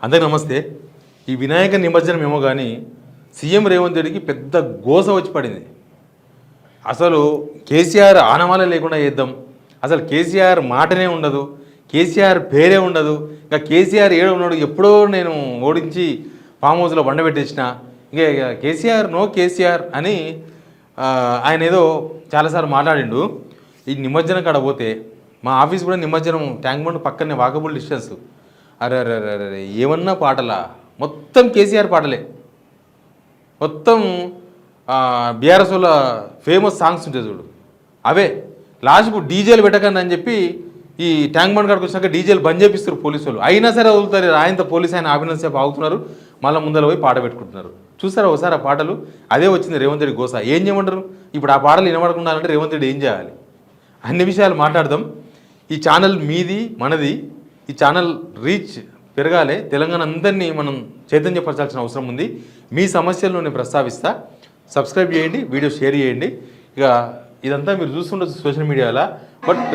అందరికీ నమస్తే. ఈ వినాయక నిమజ్జనం ఏమో కానీ సీఎం రేవంత్ రెడ్డికి పెద్ద గోస వచ్చి పడింది. అసలు కేసీఆర్ ఆనవాళ్ళే లేకుండా చేద్దాం, అసలు కేసీఆర్ మాటనే ఉండదు, కేసీఆర్ పేరే ఉండదు, ఇంకా కేసీఆర్ ఏడో ఉన్నాడు, ఎప్పుడో నేను ఓడించి ఫామ్ హౌస్లో బండబెట్టేసిన, ఇంకా కేసీఆర్ నో కేసీఆర్ అని ఆయన ఏదో చాలాసార్లు మాట్లాడిండు. ఈ నిమజ్జనం కాడ పోతే మా ఆఫీస్ కూడా నిమజ్జనం ట్యాంక్ బండ్ పక్కనే వాకబుల్ డిస్టెన్స్. అరే అరే అరే ఏమన్నా పాటలా, మొత్తం కేసీఆర్ పాటలే, మొత్తం బీఆర్ఎస్ వాళ్ళ ఫేమస్ సాంగ్స్ ఉంటాయి చూడు అవే. లాస్ట్కు డీజేలు పెట్టకండి అని చెప్పి ఈ ట్యాంక్ బండ్ కాడికి వచ్చినాక డీజేలు బంద్ చేపిస్తారు పోలీసు వాళ్ళు. అయినా సరే వదులుతారు, ఆయనతో పోలీసు ఆయన ఆపినంత సేపు ఆగుతున్నారు, మళ్ళీ ముందర పోయి పాట పెట్టుకుంటున్నారు. చూసారా ఒకసారి ఆ పాటలు? అదే వచ్చింది రేవంత్ రెడ్డి గోస. ఏం చేయమంటారు ఇప్పుడు? ఆ పాటలు వినబడకుండా అంటే రేవంత్ రెడ్డి ఏం చేయాలి? అన్ని విషయాలు మాట్లాడదాం. ఈ ఛానల్ మీది మనది, ఈ ఛానల్ రీచ్ పెరగాలి, తెలంగాణ అందరినీ మనం చైతన్యపరచాల్సిన అవసరం ఉంది. మీ సమస్యలను నేను ప్రస్తావిస్తా, సబ్స్క్రైబ్ చేయండి, వీడియో షేర్ చేయండి. ఇక ఇదంతా మీరు చూస్తుండొచ్చు సోషల్ మీడియాలో. బట్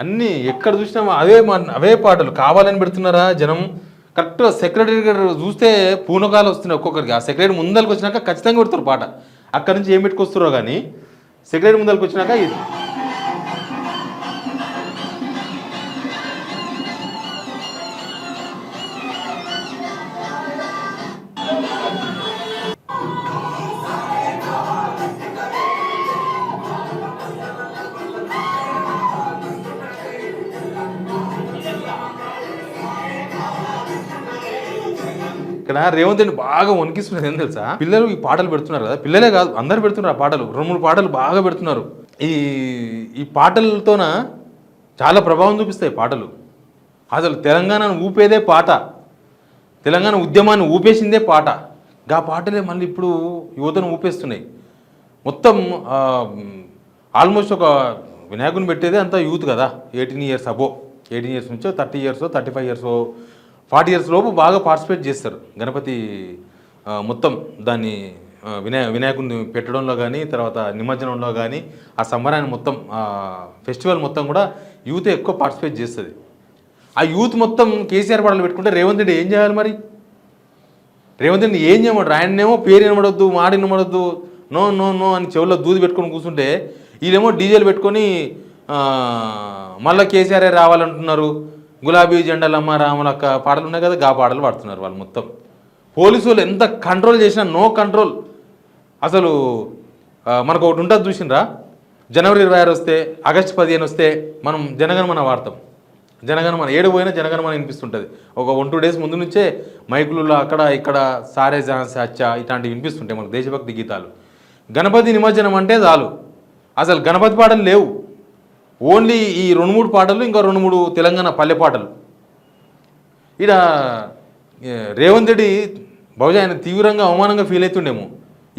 అన్నీ ఎక్కడ చూసినా అవే పాటలు కావాలని పెడుతున్నారా జనం? కరెక్ట్గా సెక్రటరీ గారు చూస్తే పూనకాలు వస్తున్నాయి ఒక్కొక్కరికి. ఆ సెక్రటరీ ముందరికి వచ్చినాక ఖచ్చితంగా పెడతారు పాట. అక్కడి నుంచి ఏం పెట్టుకొస్తారో కానీ సెక్రటరీ ముందరికి వచ్చినాక ఇక్కడ రేవంత్ రెడ్డి బాగా వణికిస్తున్నారు. ఏం తెలుసా, పిల్లలు ఈ పాటలు పెడుతున్నారు కదా, పిల్లలే కాదు అందరు పెడుతున్నారు ఆ పాటలు. 2-3 పాటలు బాగా పెడుతున్నారు. ఈ పాటలతోన చాలా ప్రభావం చూపిస్తాయి పాటలు. అసలు తెలంగాణను ఊపేదే పాట, తెలంగాణ ఉద్యమాన్ని ఊపేసిందే పాట. ఆ పాటలే మళ్ళీ ఇప్పుడు యువతను ఊపేస్తున్నాయి. మొత్తం ఆల్మోస్ట్ ఒక వినాయకుని పెట్టేదే అంతా యూత్ కదా, 18 ఇయర్స్ అబో, 18 ఇయర్స్ నుంచో 30 ఇయర్స్ 35 ఇయర్స్ 40 ఇయర్స్ లోపు బాగా పార్టిసిపేట్ చేస్తారు గణపతి మొత్తం దాన్ని వినాయకుడిని పెట్టడంలో కానీ, తర్వాత నిమజ్జనంలో కానీ, ఆ సంబరాన్ని మొత్తం ఫెస్టివల్ మొత్తం కూడా యూత్ ఎక్కువ పార్టిసిపేట్ చేస్తుంది. ఆ యూత్ మొత్తం కేసీఆర్ పాటలు పెట్టుకుంటే రేవంత్ రెడ్డి ఏం చేయాలి మరి? రేవంత్ రెడ్డి ఏం చేయమంటారు? ఆయనేమో పేరు వినబడొద్దు, మాట వినబడొద్దు, నో నో నో అని చెవుల్లో దూది పెట్టుకొని కూర్చుంటే, వీళ్ళేమో డీజేలు పెట్టుకొని మళ్ళీ కేసీఆర్ రావాలంటున్నారు. గులాబీ జెండాలమ్మ రాములక్క పాటలు ఉన్నాయి కదా, గా పాటలు పాడుతున్నారు వాళ్ళు మొత్తం. పోలీసు వాళ్ళు ఎంత కంట్రోల్ చేసినా నో కంట్రోల్. అసలు మనకు ఒకటి ఉంటుంది చూసినరా, జనవరి 26 వస్తే, ఆగస్టు 15 వస్తే మనం జనగణమన వాడతాం. జనగణమన ఏడు పోయినా జనగణమన వినిపిస్తుంటుంది. ఒక 1-2 డేస్ ముందు నుంచే మైకులలో అక్కడ ఇక్కడ సారే సాచ్చా ఇట్లాంటివి వినిపిస్తుంటాయి మనకు దేశభక్తి గీతాలు. గణపతి నిమజ్జనం అంటే చాలు అసలు గణపతి పాటలు లేవు. ఓన్లీ ఈ 2-3 పాటలు, ఇంకా 2-3 తెలంగాణ పల్లె పాటలు. ఇక్కడ రేవంత్ రెడ్డి బహుశా ఆయన తీవ్రంగా అవమానంగా ఫీల్ అవుతుండేమో.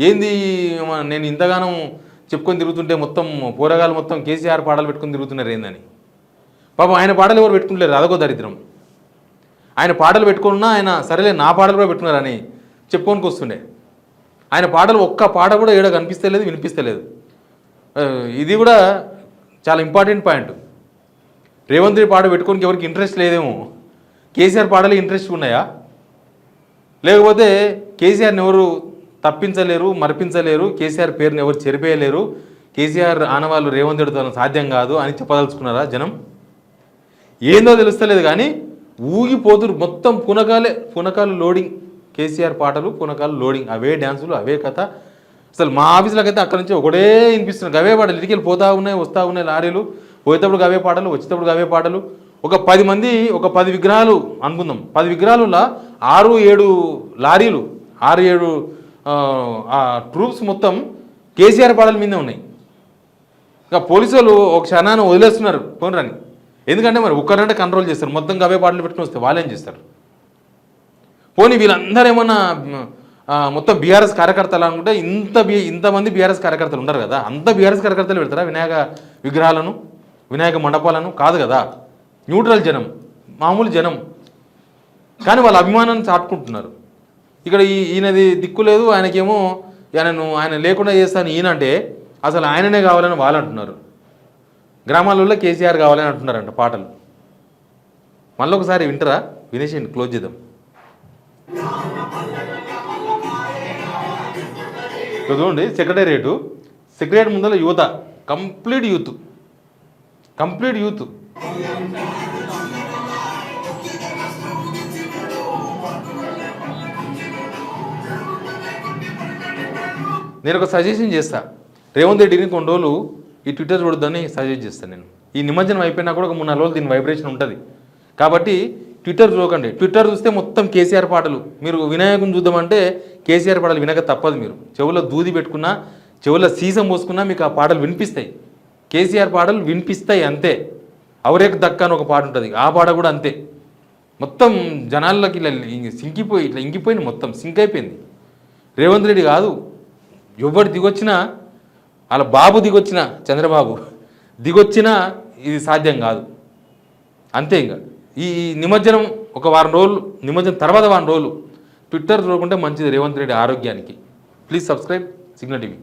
ఏంది నేను ఇంతగానం చెప్పుకొని తిరుగుతుంటే మొత్తం పోరగాలు మొత్తం కేసీఆర్ పాటలు పెట్టుకొని తిరుగుతున్నారు ఏందని. పాపం ఆయన పాటలు ఎవరు పెట్టుకుంటలేరు, అదొక దరిద్రం. ఆయన పాటలు పెట్టుకున్నా ఆయన సరేలే నా పాటలు కూడా పెట్టుకున్నారని చెప్పుకోనికి వస్తుండే. ఆయన పాటలు ఒక్క పాట కూడా ఏడ కనిపిస్తలేదు, వినిపిస్తలేదు. ఇది కూడా చాలా ఇంపార్టెంట్ పాయింట్. రేవంత్ రెడ్డి పాట పెట్టుకోనికి ఎవరికి ఇంట్రెస్ట్ లేదేమో. కేసీఆర్ పాటలు ఇంట్రెస్ట్ ఉన్నాయా? లేకపోతే కేసీఆర్ని ఎవరు తప్పించలేరు, మరిపించలేరు, కేసీఆర్ పేరుని ఎవరు చెరిపేయలేరు, కేసీఆర్ ఆనవాళ్ళు రేవంత్ రెడ్డితో సాధ్యం కాదు అని చెప్పదలుచుకున్నారా జనం? ఏందో తెలుస్తలేదు కానీ ఊగిపోతురు మొత్తం. పునకాలు లోడింగ్, కేసీఆర్ పాటలు పునకాలు లోడింగ్, అవే డ్యాన్సులు, అవే కథ. అసలు మా ఆఫీసులకు అయితే అక్కడ నుంచి ఒకటే వినిపిస్తున్నారు, గవే పాటలు. ఇటుకెళ్ళి పోతా ఉన్నాయి, వస్తూ ఉన్నాయి లారీలు, పోయేటప్పుడు గవే పాటలు, వచ్చేటప్పుడు గవే పాటలు. ఒక 10 మంది, ఒక 10 విగ్రహాలు అనుకుందాం, 10 విగ్రహాలులా 6-7 లారీలు, 6-7 ట్రూప్స్ మొత్తం కేసీఆర్ పాటల మీదే ఉన్నాయి. ఇంకా పోలీసు వాళ్ళు ఒక క్షణాన్ని వదిలేస్తున్నారు పోనరని. ఎందుకంటే మరి ఒక్కరంటే కంట్రోల్ చేస్తారు, మొత్తం గవే పాటలు పెట్టుకుని వస్తే వాళ్ళేం చేస్తారు? పోనీ వీళ్ళందరూ ఏమన్నా మొత్తం బీఆర్ఎస్ కార్యకర్తలు అనుకుంటే ఇంతమంది బీఆర్ఎస్ కార్యకర్తలు ఉండరు కదా, అంత బీఆర్ఎస్ కార్యకర్తలు పెడతారా వినాయక విగ్రహాలను, వినాయక మండపాలను? కాదు కదా. న్యూట్రల్ జనం, మామూలు జనం, కానీ వాళ్ళ అభిమానాన్ని చాటుకుంటున్నారు. ఇక్కడ ఈయనది దిక్కు లేదు, ఆయనకేమో ఆయన లేకుండా చేస్తాను ఈయనంటే అసలు ఆయననే కావాలని వాళ్ళు అంటున్నారు. గ్రామాలలో కేసీఆర్ కావాలని అంటున్నారంట పాటలు. మళ్ళీ ఒకసారి వింటరా? వినేసి క్లోజ్ చేద్దాం. చూడండి, సెక్రటేరియట్ ముందర యువత, కంప్లీట్ యూత్. నేను ఒక సజెషన్ చేస్తా, రేవంత్ రెడ్డిని కొన్ని రోజులు ఈ ట్విట్టర్ చూడొద్దని సజెస్ట్ చేస్తాను నేను. ఈ నిమజ్జనం అయిపోయినా కూడా ఒక 3-4 రోజులు దీని వైబ్రేషన్ ఉంటుంది కాబట్టి ట్విట్టర్ చూడకండి. ట్విట్టర్ చూస్తే మొత్తం కేసీఆర్ పాటలు. మీరు వినాయకుని చూద్దామంటే కేసీఆర్ పాటలు వినక తప్పదు. మీరు చెవులో దూది పెట్టుకున్నా, చెవులో సీసం పోసుకున్నా మీకు ఆ పాటలు వినిపిస్తాయి. కేసీఆర్ పాటలు వినిపిస్తాయి అంతే. అవరేకు దక్క అని ఒక పాట ఉంటుంది, ఆ పాట కూడా అంతే. మొత్తం జనాల్లోకి ఇట్లా ఇంకిపోయింది, మొత్తం సింక్ అయిపోయింది. రేవంత్ రెడ్డి కాదు, ఎవరు దిగొచ్చినా, వాళ్ళ బాబు దిగొచ్చినా, చంద్రబాబు దిగొచ్చినా ఇది సాధ్యం కాదు. అంతే. ఇంకా ఈ నిమజ్జనం ఒక వారం రోజులు, నిమజ్జనం తర్వాత వారం రోజులు ట్విట్టర్ చూడకుంటే మంచిది రేవంత్ రెడ్డి ఆరోగ్యానికి. Please subscribe signal TV.